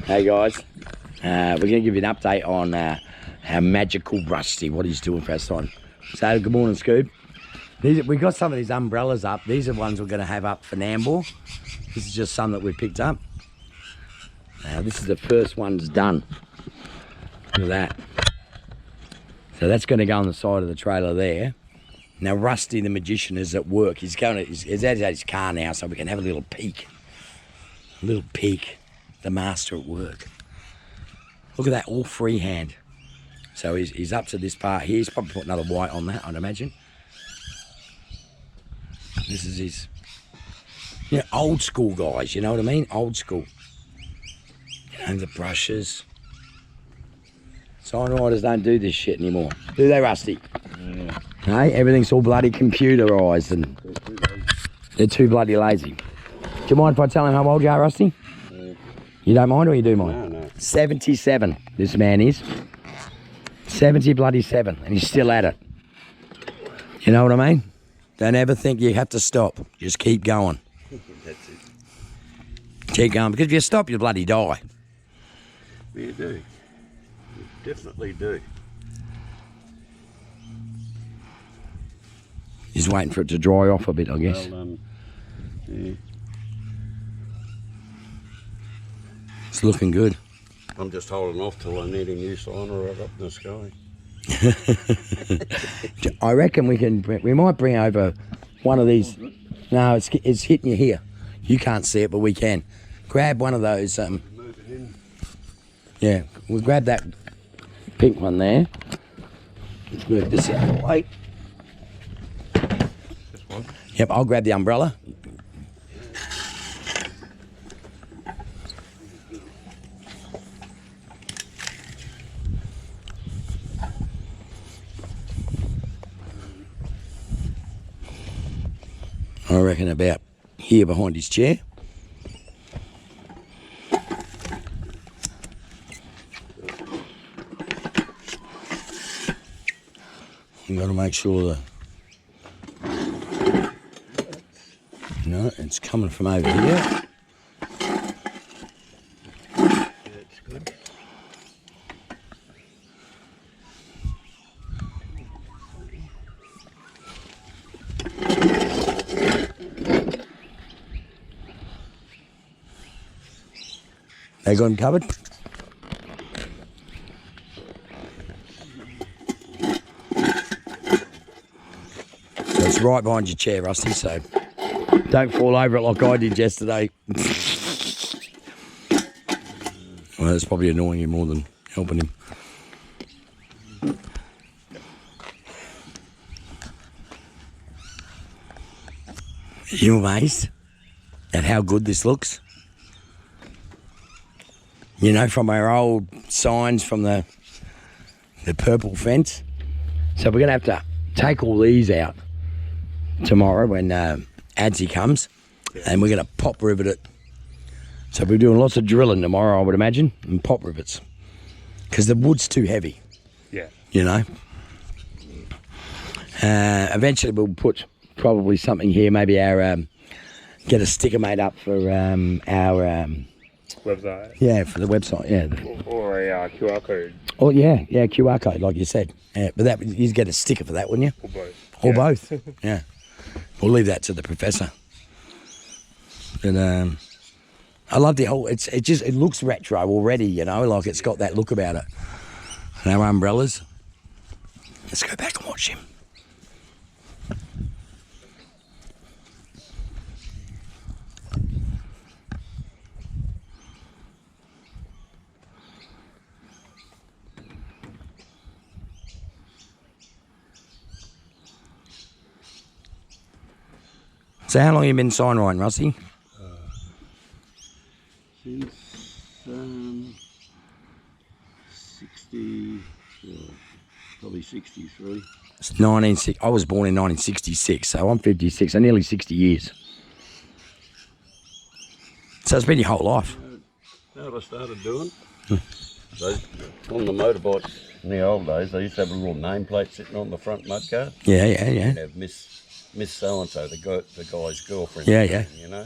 Hey guys, we're going to give you an update on our magical Rusty, what he's doing for our sign. So good morning, Scoob. We've got some of these umbrellas up. These are ones we're going to have up for Nambour. This is just some that we picked up. This is the first one's done. Look at that. So that's going to go on the side of the trailer there. Now Rusty the magician is at work. He's out at his car now, so we can have a little peek. A little peek. The master at work. Look at that, all freehand. So he's up to this part here. He's probably put another white on that, I'd imagine. This is his, you know, old school guys, you know what I mean? Old school. You know, the brushes. Sign writers don't do this shit anymore. Do they, Rusty? Yeah. Hey, everything's all bloody computerised and they're too bloody lazy. Do you mind if I tell him how old you are, Rusty? Yeah. You don't mind or you do mind? No, no. 77, this man is. 70 bloody 7, and he's still at it. You know what I mean? Don't ever think you have to stop. Just keep going. That's it. Keep going, because if you stop, you bloody die. You do. You definitely do. He's waiting for it to dry off a bit, I guess. Well, yeah. It's looking good. I'm just holding off till I need a new signer right up in the sky. I reckon we might bring over one of these. No, it's hitting you here. You can't see it, but we can. Grab one of those. Move it in. Yeah, we'll grab that pink one there. Let's move this out of the way. This one? Yep, I'll grab the umbrella. I reckon about here behind his chair. You've got to make sure that... No, it's coming from over here. That's good. They got him covered. So it's right behind your chair, Rusty, so don't fall over it like I did yesterday. Well, that's probably annoying you more than helping him. Are you amazed at how good this looks? You know, from our old signs from the purple fence. So we're going to have to take all these out tomorrow when AUSSIE comes, and we're going to pop rivet it. So we're doing lots of drilling tomorrow, I would imagine, and pop rivets, because the wood's too heavy. Yeah. You know. Eventually we'll put probably something here, maybe our get a sticker made up for our website. Yeah, for the website, yeah. Or a QR code. Oh, yeah, QR code, like you said. Yeah, but that you'd get a sticker for that, wouldn't you? Or both. Or both, yeah. We'll leave that to the professor. But I love the whole, it looks retro already, you know, like it's got that look about it. And our umbrellas. Let's go back and watch him. So how long have you been sign writing, Rusty? Since 60, probably 63. It's 1960. I was born in 1966, so I'm 56, so nearly 60 years. So it's been your whole life. How I started doing? On the motorbikes in the old days, they used to have a little nameplate sitting on the front mudguard. Yeah. You'd have Miss So-and-so, the guy's girlfriend. Yeah. You know?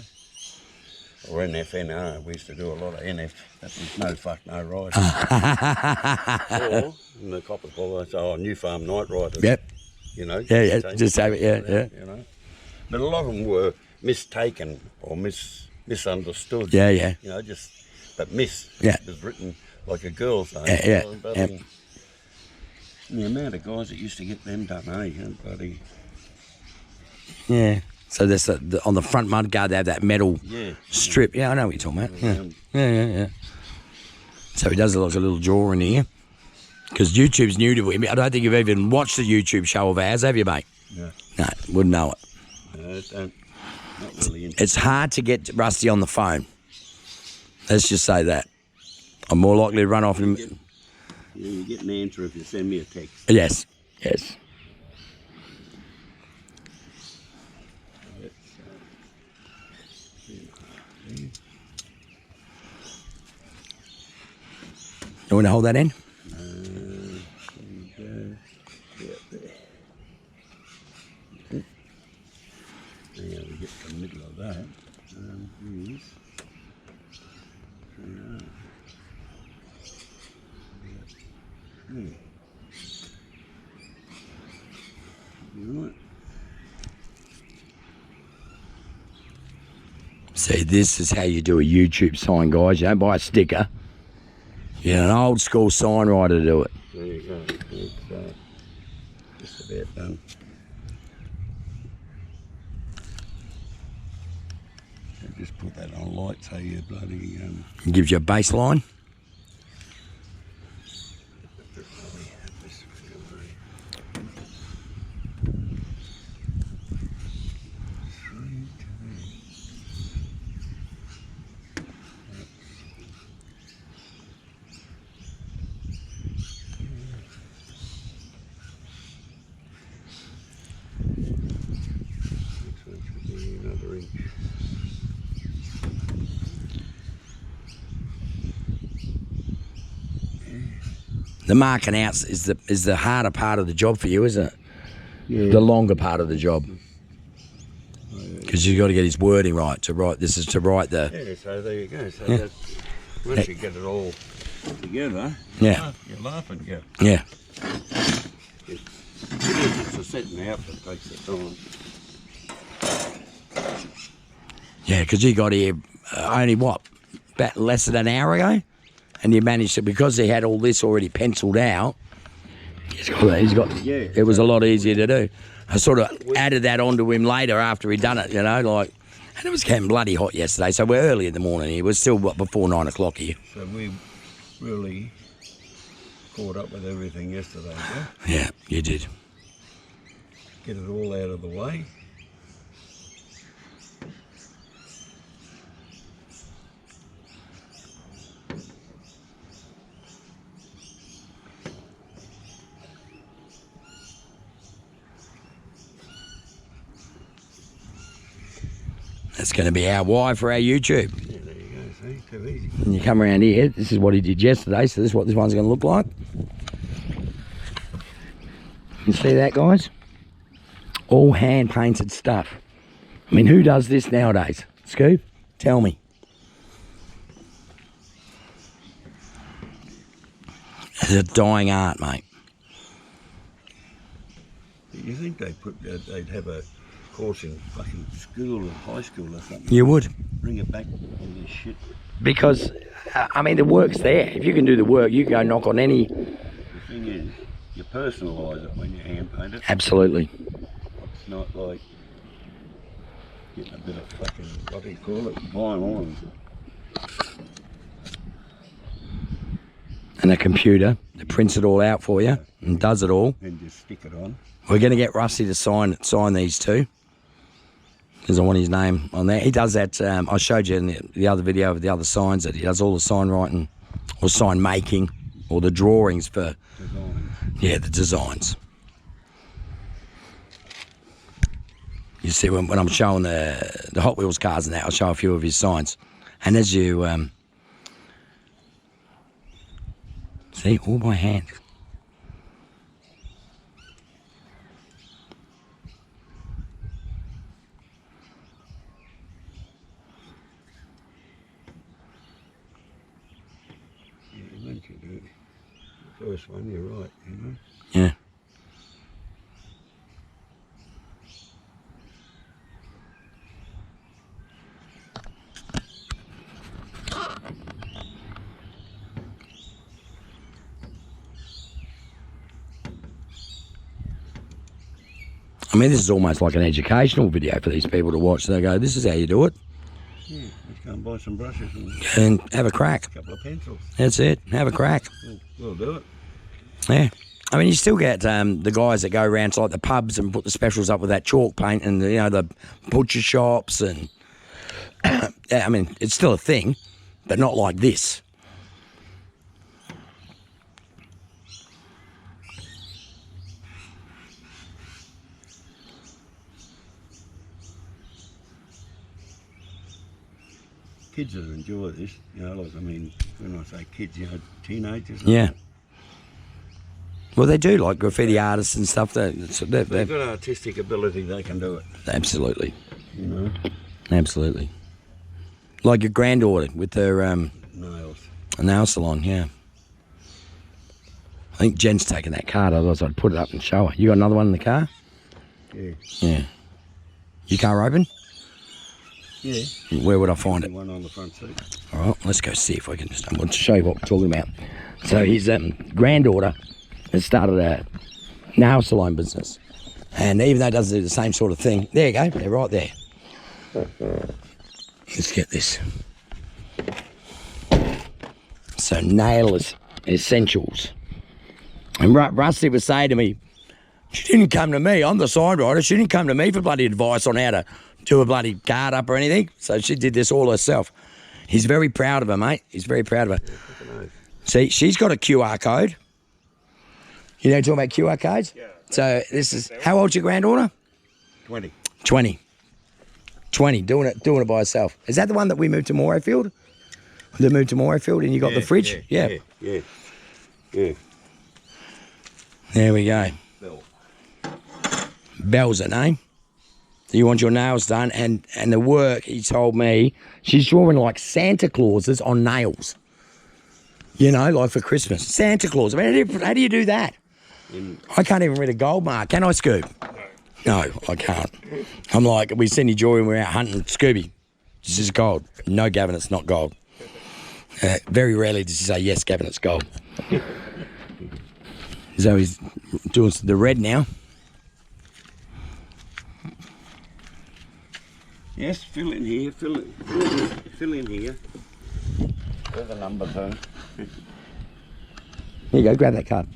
or NFNR. We used to do a lot of NF. That was no fuck, no ride. Or in the Coppers Ball, so New Farm Night Riders. Yep. You know. Yeah, just have it, yeah. You know. But a lot of them were mistaken or misunderstood. Yeah. You know, but miss. Yeah. It was written like a girl's name. Yeah. The amount of guys that used to get them done, buddy. Yeah. So there's on the front mudguard they have that metal strip. Yeah, I know what you're talking about. Yeah. So he does like a little drawing here. Because YouTube's new to him. I don't think you've even watched the YouTube show of ours, have you, mate? No. No, wouldn't know it. No, not really interesting. It's hard to get Rusty on the phone. Let's just say that. I'm more likely to run off him. You get an answer if you send me a text. Yes. You want to hold that in? Yeah, we get to the middle of that. Here's. Right. See, this is how you do a YouTube sign, guys. You don't buy a sticker. You get an old school sign writer to do it. There you go. It's just about done. Just put that on light so you bloody It gives you a baseline. Another inch. The marking out is the harder part of the job for you, isn't it? Yeah. The longer part of the job. Because you've got to get his wording right to write. This is to write the. Yeah, so there you go. So that's, once you get it all together, you laugh and go. Yeah. It's the setting out that takes the time. Yeah, because he got here only about less than an hour ago, and you managed to, because he had all this already penciled out. He's got. Yeah. It was a lot easier to do. I sort of added that onto him later after he'd done it, and it was getting bloody hot yesterday, so we're early in the morning here. We're still before 9 o'clock here. So we really caught up with everything yesterday, yeah? Yeah, you did. Get it all out of the way. That's going to be our why for our YouTube. Yeah, there you go, see? Too easy. And you come around here, this is what he did yesterday, so this is what this one's going to look like. You see that, guys? All hand-painted stuff. I mean, who does this nowadays? Scoop, tell me. It's a dying art, mate. You think they'd have a course in fucking school or high school or something? You would. Bring it back all this shit. Because, I mean, the work's there. If you can do the work, you can go knock on any... The thing is, you personalise it when you hand paint it. Absolutely. It's not like getting a bit of fucking, what do you call it, vinyl And a computer that prints it all out for you and does it all. and just stick it on. We're going to get Rusty to sign these two, because I want his name on there. He does that. I showed you in the other video of the other signs that he does all the sign writing or sign making or the drawings for, Design. the designs. You see, when I'm showing the Hot Wheels cars and that, I'll show a few of his signs. And as you see, all by hand. First one, you're right, you know. Yeah. I mean, this is almost like an educational video for these people to watch. They go, this is how you do it. Yeah, let's go and buy some brushes And have a crack. a couple of pencils. That's it. Have a crack. We'll do it. Yeah. I mean, you still get the guys that go around to like the pubs and put the specials up with that chalk paint and, you know, the butcher shops and... yeah, I mean, it's still a thing, but not like this. Kids will enjoy this, you know, like, I mean, when I say kids, you know, teenagers. Yeah. Well, they do, like graffiti artists and stuff. They've got artistic ability, they can do it. Absolutely. You know? Absolutely. Like your granddaughter with her Nails. nail salon, yeah. I think Jen's taking that card, otherwise I'd put it up and show her. You got another one in the car? Yeah. Yeah. Your car open? Yeah. Where would I find it? One on the front seat. All right, let's go see if I can just... I want to show you what we're talking about. So his granddaughter has started a nail salon business. And even though it doesn't do the same sort of thing... There you go, they're right there. Let's get this. So nail essentials. And Rusty was saying to me, she didn't come to me, I'm the side rider, she didn't come to me for bloody advice on how to do a bloody card up or anything. So she did this all herself. He's very proud of her, mate. He's very proud of her. See, she's got a QR code. You know, talking about QR codes? Yeah. So this is, how old's your granddaughter? 20. 20. 20, doing it by herself. Is that the one that we moved to Morayfield? They moved to Morayfield and you got the fridge? Yeah. There we go. Bill. Belle's her name. So you want your nails done, and the work, he told me, she's drawing like Santa Clauses on nails. You know, like for Christmas. Santa Claus. I mean, how do you do that? I can't even read a gold mark. Can I, Scoob? No, I can't. I'm like, we send you jewelry and we're out hunting. Scooby, this is gold. No, Gavin, it's not gold. Very rarely does he say, yes, Gavin, it's gold. So he's doing the red now. Yes, fill in here, fill in here. There's a number too. Here you go, grab that card.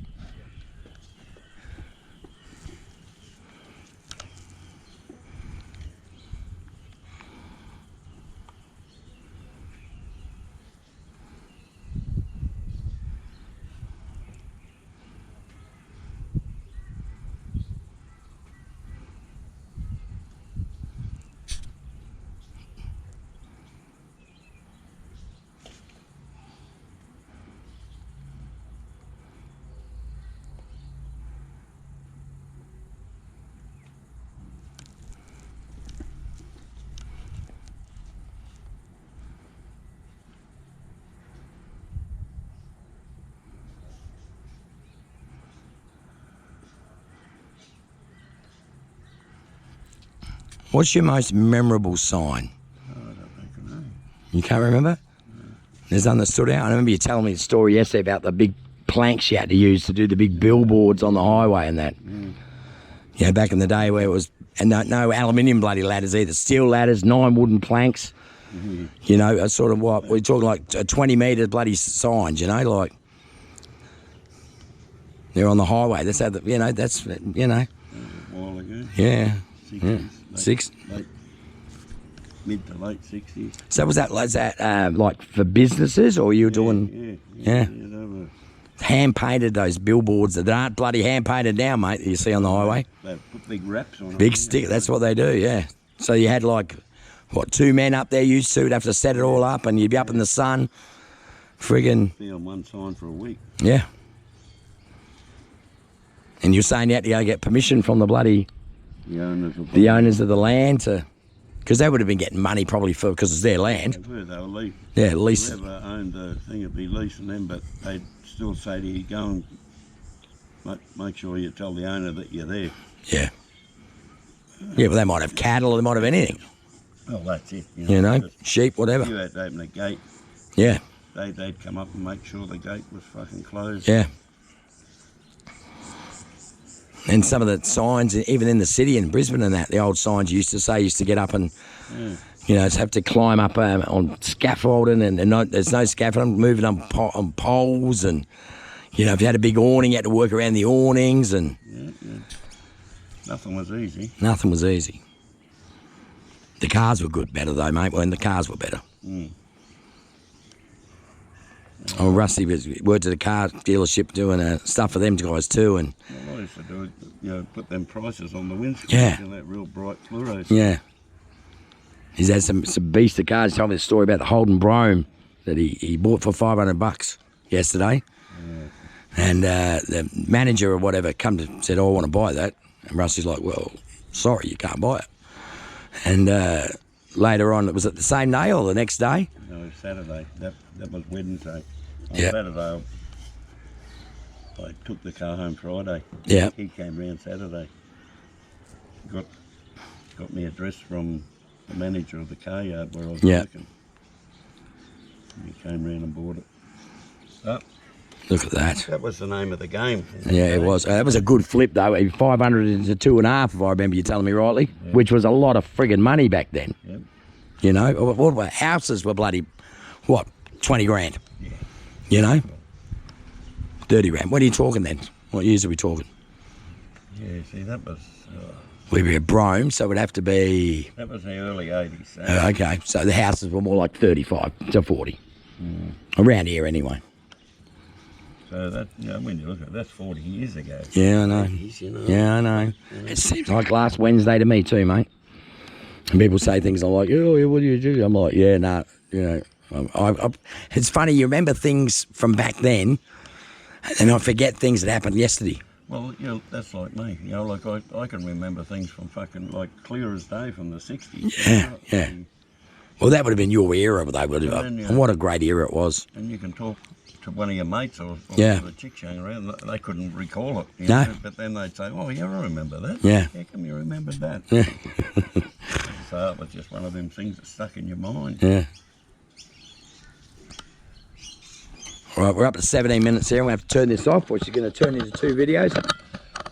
What's your most memorable sign? Oh, I don't think I know. You can't remember? No. There's none that stood out. I remember you telling me the story yesterday about the big planks you had to use to do the big billboards on the highway and that. You know, back in the day where it was, and no aluminium bloody ladders either, steel ladders, 9 wooden planks. You know, a sort of what, we're talking like 20 metre bloody signs, you know, like they're on the highway. That's how, you know, that's, you know. A while ago. Yeah. 60s, mid to late 60s. So was that like for businesses, or you were doing? Yeah. Hand painted those billboards that aren't bloody hand painted now, mate. That you see on the highway. They put big wraps on. Big stick. That's what they do. Yeah. So you had like what, 2 men up there used to have to set it all up, and you'd be up in the sun, friggin'. Be on one sign for a week. Yeah. And you're saying you had to go get permission from the bloody. The owners of the land to Because they would have been getting money probably for because it's their land. They were leasing. Yeah, lease. Whoever owned the thing would be leasing them, but they'd still say to you, go and make sure you tell the owner that you're there. Yeah. Yeah, but they might have cattle or they might have anything. Well, that's it. You know, sheep, whatever. You had to open the gate. Yeah. They'd come up and make sure the gate was fucking closed. Yeah. And some of the signs, even in the city in Brisbane and that, the old signs used to get up and, you know, have to climb up on scaffolding and there's no scaffolding, moving on poles and, you know, if you had a big awning, you had to work around the awnings and... Yeah. Nothing was easy. Nothing was easy. The cars were better though, mate, when the cars were better. Oh, Rusty worked at a car dealership doing stuff for them guys too, and Well, I used to do it, you know, put them prices on the windscreen. Yeah. And that real bright fluoros. yeah. He's had some beast of cars. He told me the story about the Holden Brome that he bought for $500 yesterday. And the manager or whatever said, oh, I want to buy that. And Rusty's like, well, sorry, you can't buy it. And later on, was it the same day or the next day? No, Saturday. That was Wednesday. On Yeah. Saturday, I took the car home Friday. Yeah. He came round Saturday. Got me address from the manager of the car yard where I was working. And he came round and bought it. Oh, Look at that. that was the name of the game. Yeah, it was. That was a good flip, though. 500 into 2.5, if I remember you telling me rightly, which was a lot of friggin' money back then. Yep. You know, what were houses were bloody, what, 20 grand? Yeah. You know? 30 grand. What are you talking then? What years are we talking? Yeah, see, that was We'd be a Brome, so it would have to be... the early 80s. So. Okay, so the houses were more like 35 to 40. Around here, anyway. So that, you know, when you look at it, that's 40 years ago. Yeah, I know. 80s, you know. Yeah, I know. It seems like last Wednesday to me too, mate. And people say things like, oh, what do you do? I'm like, yeah, no, you know. It's funny, you remember things from back then, and I forget things that happened yesterday. Well, you know, that's like me. You know, like I can remember things from fucking, like, clear as day from the 60s. Yeah, you know? yeah. Well, that would have been your era, but they would have. And then, And what a great era it was. And you can talk to one of your mates or Yeah. the chicks hanging around, they couldn't recall it. You No. know? But then they'd say, oh, yeah, I remember that. Yeah. How come you remembered that? Yeah. So it was just one of them things that stuck in your mind. Yeah. All right, we're up to 17 minutes here. We have to turn this off, or she's going to turn into 2 videos.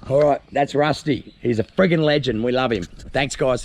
All right, that's Rusty. He's a friggin' legend. We love him. Thanks, guys.